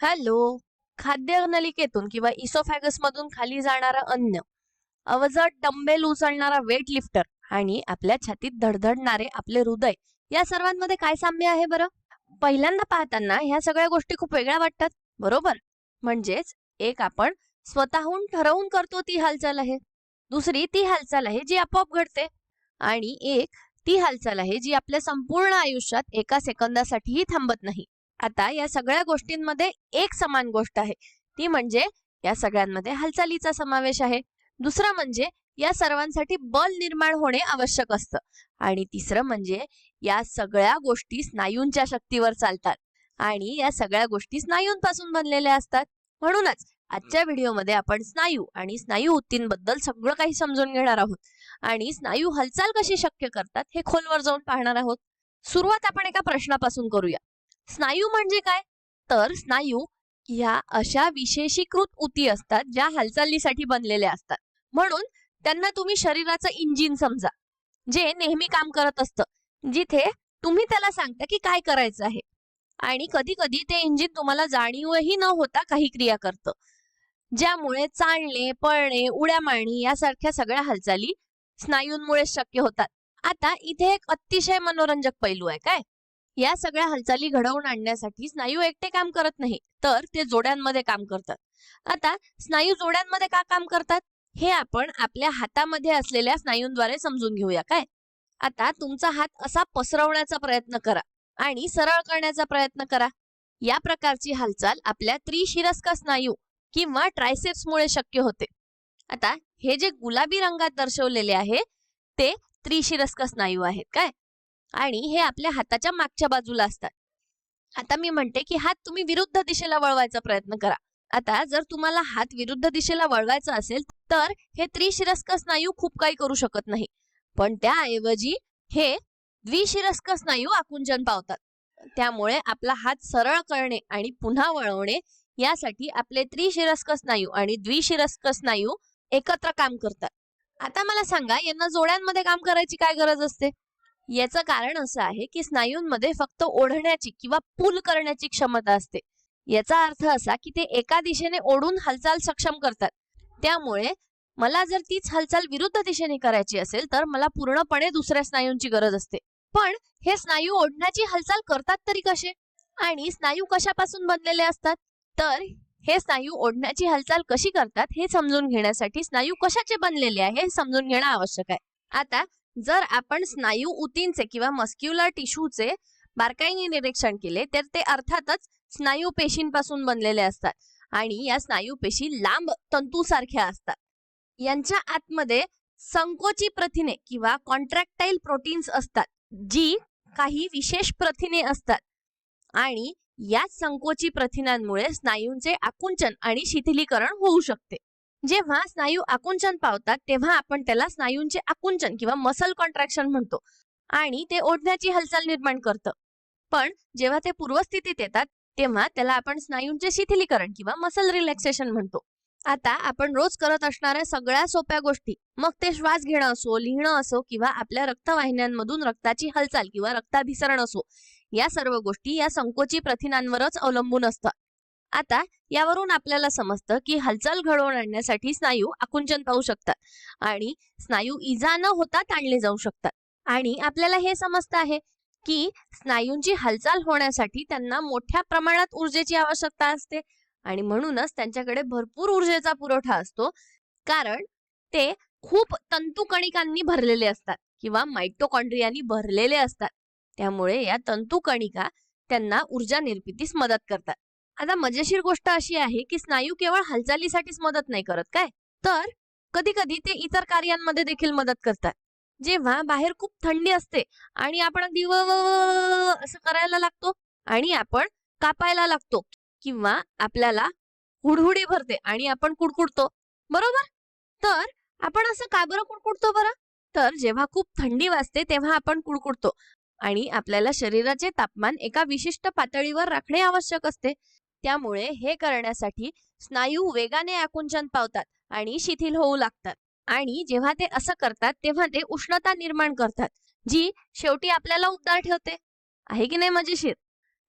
Hello. खाद्य नलिकेतून किंवा इसोफॅगस मधून खाली जाणारं अन्न, अवजड डंबेल उचलणारा वेट लिफ्टर आणि आपल्या छातीत धडधडणारे आपले हृदय, या सर्वांमध्ये काय साम्य आहे बरं? पहिल्यांदा पाहताना ह्या सगळ्या गोष्टी खूप वेगळ्या वाटतात, बरोबर? म्हणजेच एक आपण स्वतःहून ठरवून करतो ती हालचाल आहे, दुसरी ती हालचाल आहे जी आपोआप घडते, आणि एक ती हालचाल आहे जी आपल्या संपूर्ण आयुष्यात एका सेकंदासाठीही थांबत नाही. आता या सगळ्या गोष्टींमध्ये एक समान गोष्ट आहे, ती म्हणजे या सगळ्यांमध्ये हालचालीचा समावेश आहे. दुसरं म्हणजे या सर्वांसाठी बल निर्माण होणे आवश्यक असतं. आणि तिसरं म्हणजे या सगळ्या गोष्टी स्नायूंच्या शक्तीवर चालतात आणि या सगळ्या गोष्टी स्नायूंपासून बनलेल्या असतात. म्हणूनच आजच्या व्हिडिओमध्ये आपण स्नायू आणि स्नायू ऊतींबद्दल सगळं काही समजून घेणार आहोत आणि स्नायू हालचाल कशी शक्य करतात हे खोलवर जाऊन पाहणार आहोत. सुरुवात आपण एका प्रश्नापासून करूया. स्नायू म्हणजे काय? तर स्नायू ह्या अशा विशेषीकृत ऊती असतात ज्या हालचालीसाठी बनलेल्या असतात. म्हणून त्यांना तुम्ही शरीराचं इंजिन समजा, जे नेहमी काम करत असतं, जिथे तुम्ही त्याला सांगता की काय करायचं आहे. आणि कधी कधी ते इंजिन तुम्हाला जाणीवही न होता काही क्रिया करतं, ज्यामुळे चालणे, पळणे, उड्या मारणे यासारख्या सगळ्या हालचाली स्नायूंमुळे शक्य होतात. आता इथे एक अतिशय मनोरंजक पैलू आहे. काय? या सगळ्या हालचाली घडवून आणण्यासाठी स्नायू एकटे काम करत नाही, तर ते जोड्यांमध्ये काम करतात. आता स्नायू जोड्यांमध्ये का काम करतात हे आपण आपल्या हातामध्ये असलेल्या स्नायूंद्वारे समजून घेऊया. काय? आता तुमचा हात असा पसरवण्याचा प्रयत्न करा आणि सरळ करण्याचा प्रयत्न करा. या प्रकारची हालचाल आपल्या त्रिशिरस्क स्नायू किंवा ट्रायसेप्स मुळे शक्य होते. आता हे जे गुलाबी रंगात दर्शवलेले आहे ते त्रिशिरस्क स्नायू आहेत. काय? आणि हे आपल्या हाताच्या मागच्या बाजूला असतात. आता मी म्हणते की हात तुम्ही विरुद्ध दिशेला वळवायचा प्रयत्न करा. आता जर तुम्हाला हात विरुद्ध दिशेला वळवायचा असेल तर हे त्रिशिरस्क स्नायू खूप काही करू शकत नाही, पण त्याऐवजी हे द्विशिरस्क स्नायू आकुंचन पावतात. त्यामुळे आपला हात सरळ करणे आणि पुन्हा वळवणे यासाठी आपले त्रिशिरस्क स्नायू आणि द्विशिरस्क स्नायू एकत्र काम करतात. आता मला सांगा, यांना जोड्यांमध्ये काम करायची काय गरज असते? याचं कारण असं आहे की स्नायूंमध्ये फक्त ओढण्याची किंवा पुल करण्याची क्षमता असते. याचा अर्थ असा की ते एका दिशेने ओढून हालचाल सक्षम करतात. त्यामुळे मला जर तीच हालचाल विरुद्ध दिशेने करायची असेल तर मला पूर्णपणे दुसऱ्या स्नायूंची गरज असते. पण हे स्नायू ओढण्याची हालचाल करतात तरी कसे? आणि स्नायू कशापासून बनलेले असतात? तर हे स्नायू ओढण्याची हालचाल कशी करतात हे समजून घेण्यासाठी स्नायू कशाचे बनलेले आहे हे समजून घेणं आवश्यक आहे. आता जर आपण स्नायू ऊतींचे किंवा मस्क्युलर टिश्यूचे बारकाईने निरीक्षण केले तर ते अर्थातच स्नायू पेशींपासून बनलेले असतात आणि या स्नायू पेशी लांब तंतूसारख्या असतात. यांच्या आतमध्ये संकोची प्रथिने किंवा कॉन्ट्रॅक्टाईल प्रोटीन्स असतात, जी काही विशेष प्रथिने असतात. आणि याच संकोची प्रथिनांमुळे स्नायूंचे आकुंचन आणि शिथिलीकरण होऊ शकते. जेव्हा स्नायू आकुंचन पावतात तेव्हा आपण त्याला स्नायूंचे आकुंचन किंवा मसल कॉन्ट्रॅक्शन म्हणतो आणि ते ओढण्याची हालचाल निर्माण करतं. पण जेव्हा ते पूर्वस्थितीत येतात तेव्हा त्याला आपण स्नायूंचे शिथिलीकरण किंवा मसल रिलॅक्सेशन म्हणतो. आता आपण रोज करत असणाऱ्या सगळ्या सोप्या गोष्टी, मग ते श्वास घेणं असो, लिहिणं असो किंवा आपल्या रक्तवाहिन्यांमधून रक्ताची हालचाल किंवा रक्ताभिसरण असो, या सर्व गोष्टी या संकोची प्रथिनांवरच अवलंबून असतात. आता यावरून आपल्याला समजतं की हालचाल घडवून आणण्यासाठी स्नायू आकुंचन पावू शकतात आणि स्नायू इजा न होता ताणले जाऊ शकतात. आणि आपल्याला हे समजतं आहे की स्नायूंची हालचाल होण्यासाठी त्यांना मोठ्या प्रमाणात ऊर्जेची आवश्यकता असते आणि म्हणूनच त्यांच्याकडे भरपूर ऊर्जेचा पुरवठा असतो, कारण ते खूप तंतुकणिकांनी भरलेले असतात किंवा माइटोकॉन्ड्रियानी भरलेले असतात. त्यामुळे या तंतुकणिका त्यांना ऊर्जा निर्मितीस मदत करतात. आता मजेशीर गोष्ट अशी आहे की स्नायू केवळ हालचालीसाठीच मदत नाही करत. काय? तर कधी कधी ते इतर कार्यांमध्ये देखील मदत करतात. जेव्हा बाहेर खूप थंडी असते आणि आपण अगदी असं करायला लागतो आणि आपण कापायला लागतो किंवा आपल्याला हुडहुडी भरते आणि आपण कुडकुडतो, बरोबर? तर आपण असं का बरं कुडकुडतो बरं? तर जेव्हा खूप थंडी वाजते तेव्हा आपण कुडकुडतो आणि आपल्याला शरीराचे तापमान एका विशिष्ट पातळीवर राखणे आवश्यक असते. त्यामुळे हे करण्यासाठी स्नायू वेगाने आकुंचन पावतात आणि शिथिल होऊ लागतात. आणि जेव्हा ते असं करतात तेव्हा ते उष्णता निर्माण करतात, जी शेवटी आपल्याला उबदार ठेवते. आहे की नाही मजेशीर?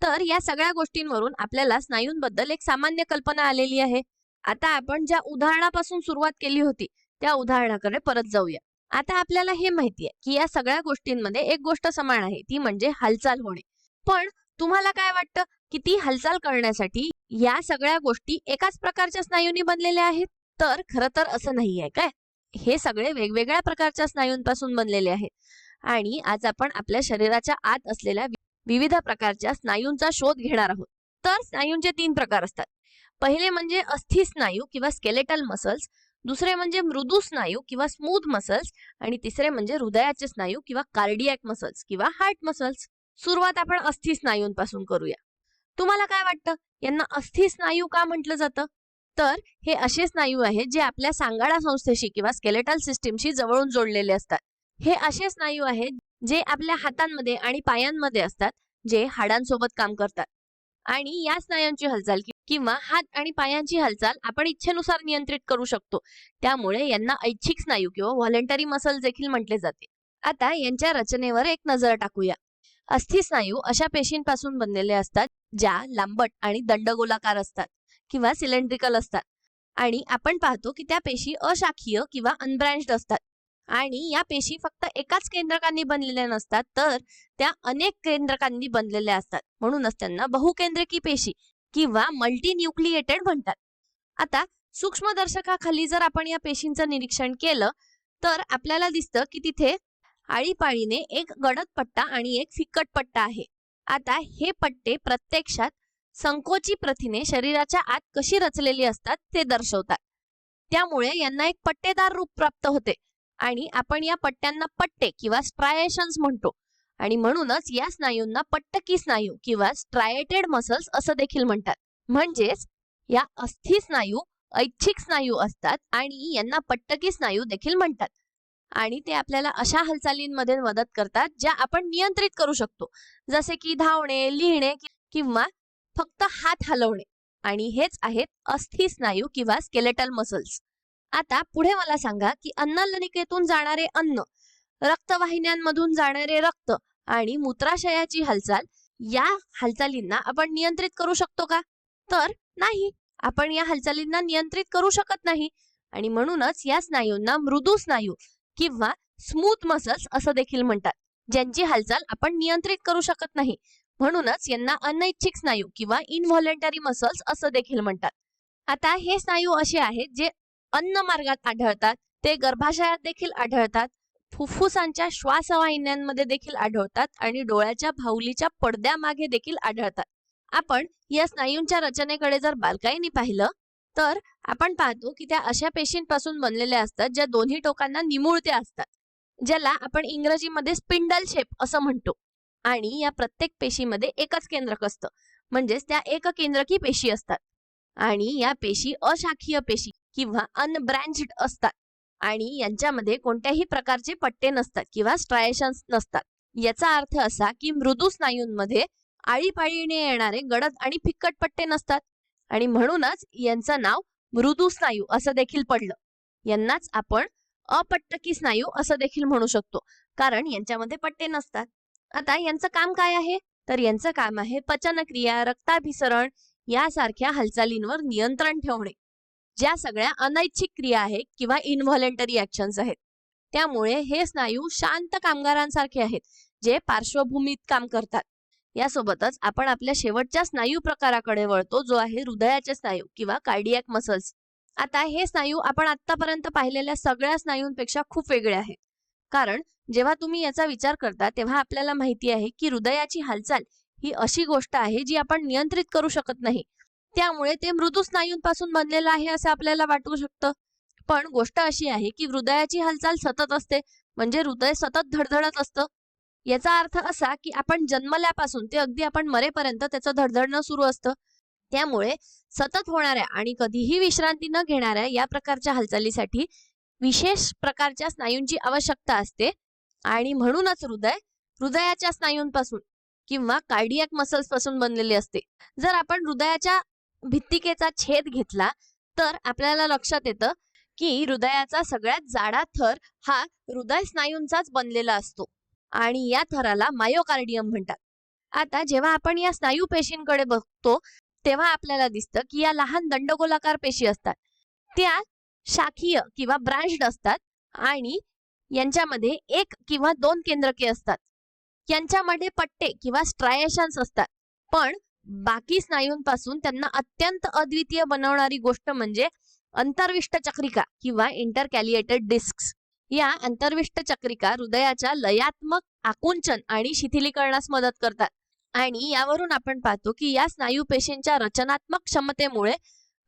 तर या सगळ्या गोष्टींवरून आपल्याला स्नायूंबद्दल एक सामान्य कल्पना आलेली आहे. आता आपण ज्या उदाहरणापासून सुरुवात केली होती त्या उदाहरणाकडे परत जाऊया. आता आपल्याला हे माहिती आहे की या सगळ्या गोष्टींमध्ये एक गोष्ट समान आहे, ती म्हणजे हालचाल होणे. पण तुम्हाला काय वाटतं की ती हालचाल करण्यासाठी या सगळ्या गोष्टी एकाच प्रकारच्या स्नायूंनी बनलेल्या आहेत? तर खरं तर असं नाहीये काय. हे सगळे वेगवेगळ्या प्रकारच्या स्नायूंपासून बनलेले आहेत. आणि आज आपण आपल्या शरीराच्या आत असलेल्या विविध प्रकारच्या स्नायूंचा शोध घेणार आहोत. तर स्नायूंचे 3 प्रकार असतात. पहिले म्हणजे अस्थि स्नायू किंवा स्केलेटल मसल्स, दुसरे म्हणजे मृदू स्नायू किंवा स्मूथ मसल्स आणि तिसरे म्हणजे हृदयाचे स्नायू किंवा कार्डियक मसल्स किंवा हार्ट मसल्स. सुरुवात आपण अस्थि स्नायूंपासून करूया. तुम्हाला काय वाटतं यांना अस्थि स्नायू का म्हटलं जातं? तर हे असे स्नायू आहेत जे आपल्या सांगाडा संस्थेशी किंवा स्केलेटल सिस्टीमशी जवळून जोडलेले असतात. हे असे स्नायू आहेत जे आपल्या हातांमध्ये आणि पायांमध्ये असतात, जे हाडांसोबत काम करतात. आणि या स्नायूंची हालचाल किंवा हात आणि पायांची हालचाल आपण इच्छेनुसार नियंत्रित करू शकतो. त्यामुळे यांना ऐच्छिक स्नायू किंवा व्हॉलेंटरी मसल देखील म्हटले जाते. आता यांच्या रचनेवर एक नजर टाकूया. अस्थि स्नायू अशा पेशींपासून बनलेले असतात ज्या लांबट आणि दंडगोलाकार असतात किंवा सिलेंड्रिकल असतात. आणि आपण पाहतो की त्या पेशी अशाखीय किंवा अनब्रँच्ड असतात. आणि या पेशी फक्त एकाच केंद्रकांनी बनलेल्या नसतात, तर त्या अनेक केंद्रकांनी बनलेल्या असतात. म्हणूनच त्यांना बहुकेंद्रकी पेशी किंवा मल्टीन्यूक्लिएटेड म्हणतात. आता सूक्ष्मदर्शकाखाली जर आपण या पेशींचं निरीक्षण केलं तर आपल्याला दिसतं की तिथे आळीपाळीने एक गडद पट्टा आणि एक फिक्कट पट्टा आहे. आता हे पट्टे प्रत्यक्षात संकोची प्रथिने शरीराच्या आत कशी रचलेली असतात ते दर्शवतात. त्यामुळे यांना एक पट्टेदार रूप प्राप्त होते आणि आपण या पट्ट्यांना पट्टे किंवा स्ट्रायेशन्स म्हणतो. आणि म्हणूनच या स्नायूंना पट्टकी स्नायू किंवा स्ट्रायेटेड मसल्स असं देखील म्हणतात. म्हणजेच या अस्थि स्नायू ऐच्छिक स्नायू असतात आणि यांना पट्टकी स्नायू देखील म्हणतात. आणि ते आपल्याला अशा हालचालींमध्ये मदत करतात ज्या आपण नियंत्रित करू शकतो, जसे की धावणे, लिहिणे किंवा फक्त हात हलवणे. आणि हेच आहेत अस्थि स्नायू किंवा स्केलेटल मसल्स. आता पुढे मला सांगा की अन्ननलिकेतून जाणारे अन्न, रक्तवाहिन्यांमधून जाणारे रक्त आणि मूत्राशयाची हालचाल, या हालचालींना आपण नियंत्रित करू शकतो का? तर नाही, आपण या हालचालींना नियंत्रित करू शकत नाही. आणि म्हणूनच या स्नायूंना मृदू स्नायू किंवा स्मूथ मसल्स असं देखील म्हणतात, ज्यांची हालचाल आपण नियंत्रित करू शकत नाही. म्हणूनच यांना अनैच्छिक स्नायू किंवा इनव्हॉलेंटरी मसल्स असं देखील म्हणतात. आता हे स्नायू असे आहेत जे अन्न मार्गात आढळतात, ते गर्भाशयात देखील आढळतात, फुफ्फुसांच्या श्वासवाहिन्यांमध्ये देखील आढळतात आणि डोळ्याच्या भाऊलीच्या पडद्यामागे देखील आढळतात. आपण या स्नायूंच्या रचनेकडे जर बारकाईने पाहिलं तर आपण पाहतो की त्या अशा पेशींपासून बनलेल्या असतात ज्या दोन्ही टोकांना निमुळत्या असतात, ज्याला आपण इंग्रजीमध्ये स्पिंडल शेप असं म्हणतो. आणि या प्रत्येक पेशीमध्ये एकच केंद्रक असतं, म्हणजेच त्या एककेंद्रकी पेशी असतात. आणि या पेशी अशाखीय पेशी किंवा अनब्रँच्ड असतात आणि यांच्यामध्ये कोणत्याही प्रकारचे पट्टे नसतात किंवा स्ट्रायेशन्स नसतात. याचा अर्थ असा की मृदू स्नायूंमध्ये आळीपाळीने येणारे गडद आणि फिक्कट पट्टे नसतात आणि म्हणूनच यांचं नाव मृदू स्नायू असं देखील पडलं. यांनाच आपण अपट्टकी स्नायू असं देखील म्हणू शकतो, कारण यांच्यामध्ये पट्टे नसतात. आता यांचं काम काय आहे? तर यांचं काम आहे पचनक्रिया, रक्ताभिसरण यासारख्या हालचालींवर नियंत्रण ठेवणे, ज्या सगळ्या अनैच्छिक क्रिया आहेत किंवा इनव्हॉलेंटरी ऍक्शन्स आहेत. त्यामुळे हे स्नायू शांत कामगारांसारखे आहेत, जे पार्श्वभूमीत काम करतात. यासोबतच आपण आपल्या शेवटच्या स्नायू प्रकाराकडे वळतो, जो आहे हृदयाचे स्नायू किंवा कार्डियक मसल्स. आता हे स्नायू आपण आतापर्यंत पाहिलेल्या सगळ्या स्नायूंपेक्षा खूप वेगळे आहेत, कारण जेव्हा तुम्ही याचा विचार करता तेव्हा आपल्याला माहिती आहे की हृदयाची हालचाल ही अशी गोष्ट आहे जी आपण नियंत्रित करू शकत नाही. त्यामुळे ते मृदू स्नायूंपासून बनलेलं आहे असं आपल्याला वाटू शकतं. पण गोष्ट अशी आहे की हृदयाची हालचाल सतत असते, म्हणजे हृदय सतत धडधडत असतं. याचा अर्थ असा की आपण जन्मल्यापासून ते अगदी आपण मरेपर्यंत त्याचं धडधडणं सुरू असतं. त्यामुळे सतत होणाऱ्या आणि कधीही विश्रांती न घेणाऱ्या या प्रकारच्या हालचालीसाठी विशेष प्रकारच्या स्नायूंची आवश्यकता असते. आणि म्हणूनच हृदयाच्या स्नायूंपासून किंवा कार्डियक मसल्स पासून बनलेले असते. जर आपण हृदयाच्या भित्तिकेचा छेद घेतला तर आपल्याला लक्षात येतं की हृदयाचा सगळ्यात जाडा थर हा हृदय स्नायूंचाच बनलेला असतो आणि या थराला मायोकार्डियम म्हणतात. आता जेव्हा आपण या स्नायू पेशींकडे बघतो तेव्हा आपल्याला दिसतं की या लहान दंडगोलाकार पेशी असतात त्या शाखीय किंवा ब्रांच्ड असतात आणि यांच्यामध्ये 1 किंवा 2 केंद्रके असतात. यांच्यामध्ये पट्टे किंवा स्ट्रायशन्स असतात. पण बाकी स्नायूंपासून त्यांना अत्यंत अद्वितीय बनवणारी गोष्ट म्हणजे अंतर्विष्ट चक्रिका किंवा इंटरकॅलिएटेड डिस्क्स. या अंतर्विष्ट चक्रिका हृदयाच्या लयात्मक आकुंचन आणि शिथिलीकरणास मदत करतात. आणि यावरून आपण पाहतो की या स्नायू पेशींच्या रचनात्मक क्षमतेमुळे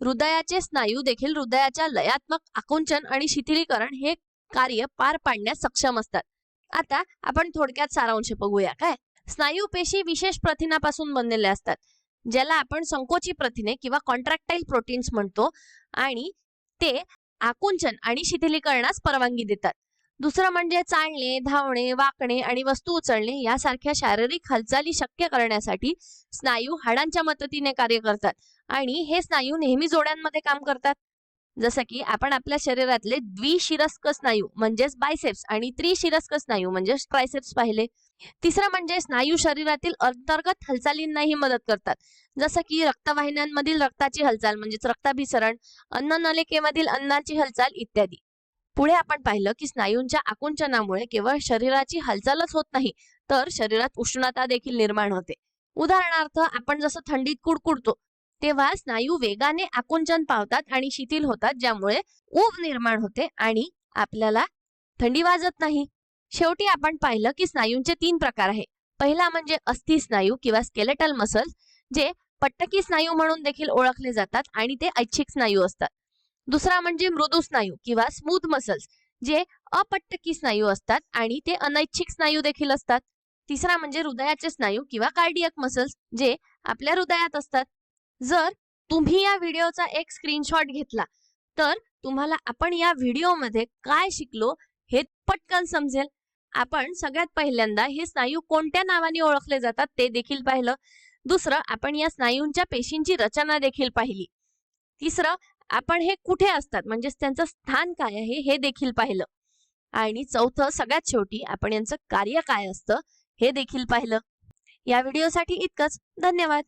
हृदयाचे स्नायू देखील हृदयाच्या लयात्मक आकुंचन आणि शिथिलीकरण हे कार्य पार पाडण्यास सक्षम असतात. आता आपण थोडक्यात सारांश बघूया काय. स्नायू पेशी विशेष प्रथिनापासून बनलेल्या असतात ज्याला आपण संकोची प्रथिने किंवा कॉन्ट्रॅक्टाइल प्रोटीन्स म्हणतो आणि ते आकुंचन आणि शिथिलीकरणास परवानगी देतात. दुसरं म्हणजे चालणे, धावणे, वाकणे आणि वस्तू उचलणे यासारख्या शारीरिक हालचाली शक्य करण्यासाठी स्नायू हाडांच्या मदतीने कार्य करतात आणि हे स्नायू नेहमी जोड्यांमध्ये काम करतात. जसं की आपण आपल्या शरीरातले द्विशिरस्क स्नायू म्हणजेच बायसेप्स आणि त्रिशिरस्क स्नायू म्हणजे ट्रायसेप्स पाहिले. तिसरं म्हणजे स्नायू शरीरातील अंतर्गत हालचालींनाही मदत करतात जसं की रक्तवाहिन्यांमधील रक्ताची हालचाल म्हणजेच रक्ताभिसरण, अन्ननलिकेमधील अन्नाची हालचाल इत्यादी. पुढे आपण पाहिलं की स्नायूंच्या आकुंचनामुळे केवळ शरीराची हालचालच होत नाही तर शरीरात उष्णता देखील निर्माण होते. उदाहरणार्थ आपण जसं थंडीत कुडकुडतो तेव्हा स्नायू वेगाने आकुंचन पावतात आणि शिथिल होतात ज्यामुळे ऊब निर्माण होते आणि आपल्याला थंडी वाजत नाही. शेवटी आपण पाहिलं की स्नायूंचे 3 प्रकार आहे. पहिला म्हणजे अस्थि स्नायू किंवा स्केलेटल मसल्स जे पट्टकी स्नायू म्हणून देखील ओळखले जातात आणि ते ऐच्छिक स्नायू असतात. दुसरा म्हणजे मृदू स्नायू किंवा स्मूथ मसल्स जे अपट्टकी स्नायू असतात आणि ते अनैच्छिक स्नायू देखील असतात. तिसरा म्हणजे हृदयाचे स्नायू किंवा कार्डियक मसल्स जे आपल्या हृदयात असतात. जर तुम्ही या व्हिडिओचा एक स्क्रीनशॉट घेतला तर तुम्हाला आपण या व्हिडिओमध्ये काय शिकलो हे पटकन समजेल. आपण सगळ्यात पहिल्यांदा हे स्नायू कोणत्या नावाने ओळखले जातात ते देखील पाहिलं. दुसरं आपण या स्नायूंच्या पेशींची रचना देखील पाहिली. तिसरं आपण हे कुठे असतात म्हणजे त्यांचं स्थान काय आहे हे देखील पाहिलं. आणि चौथं सगळ्यात शेवटी आपण यांचं कार्य काय असतं हे देखील पाहिलं. या व्हिडिओसाठी इतकंच. धन्यवाद.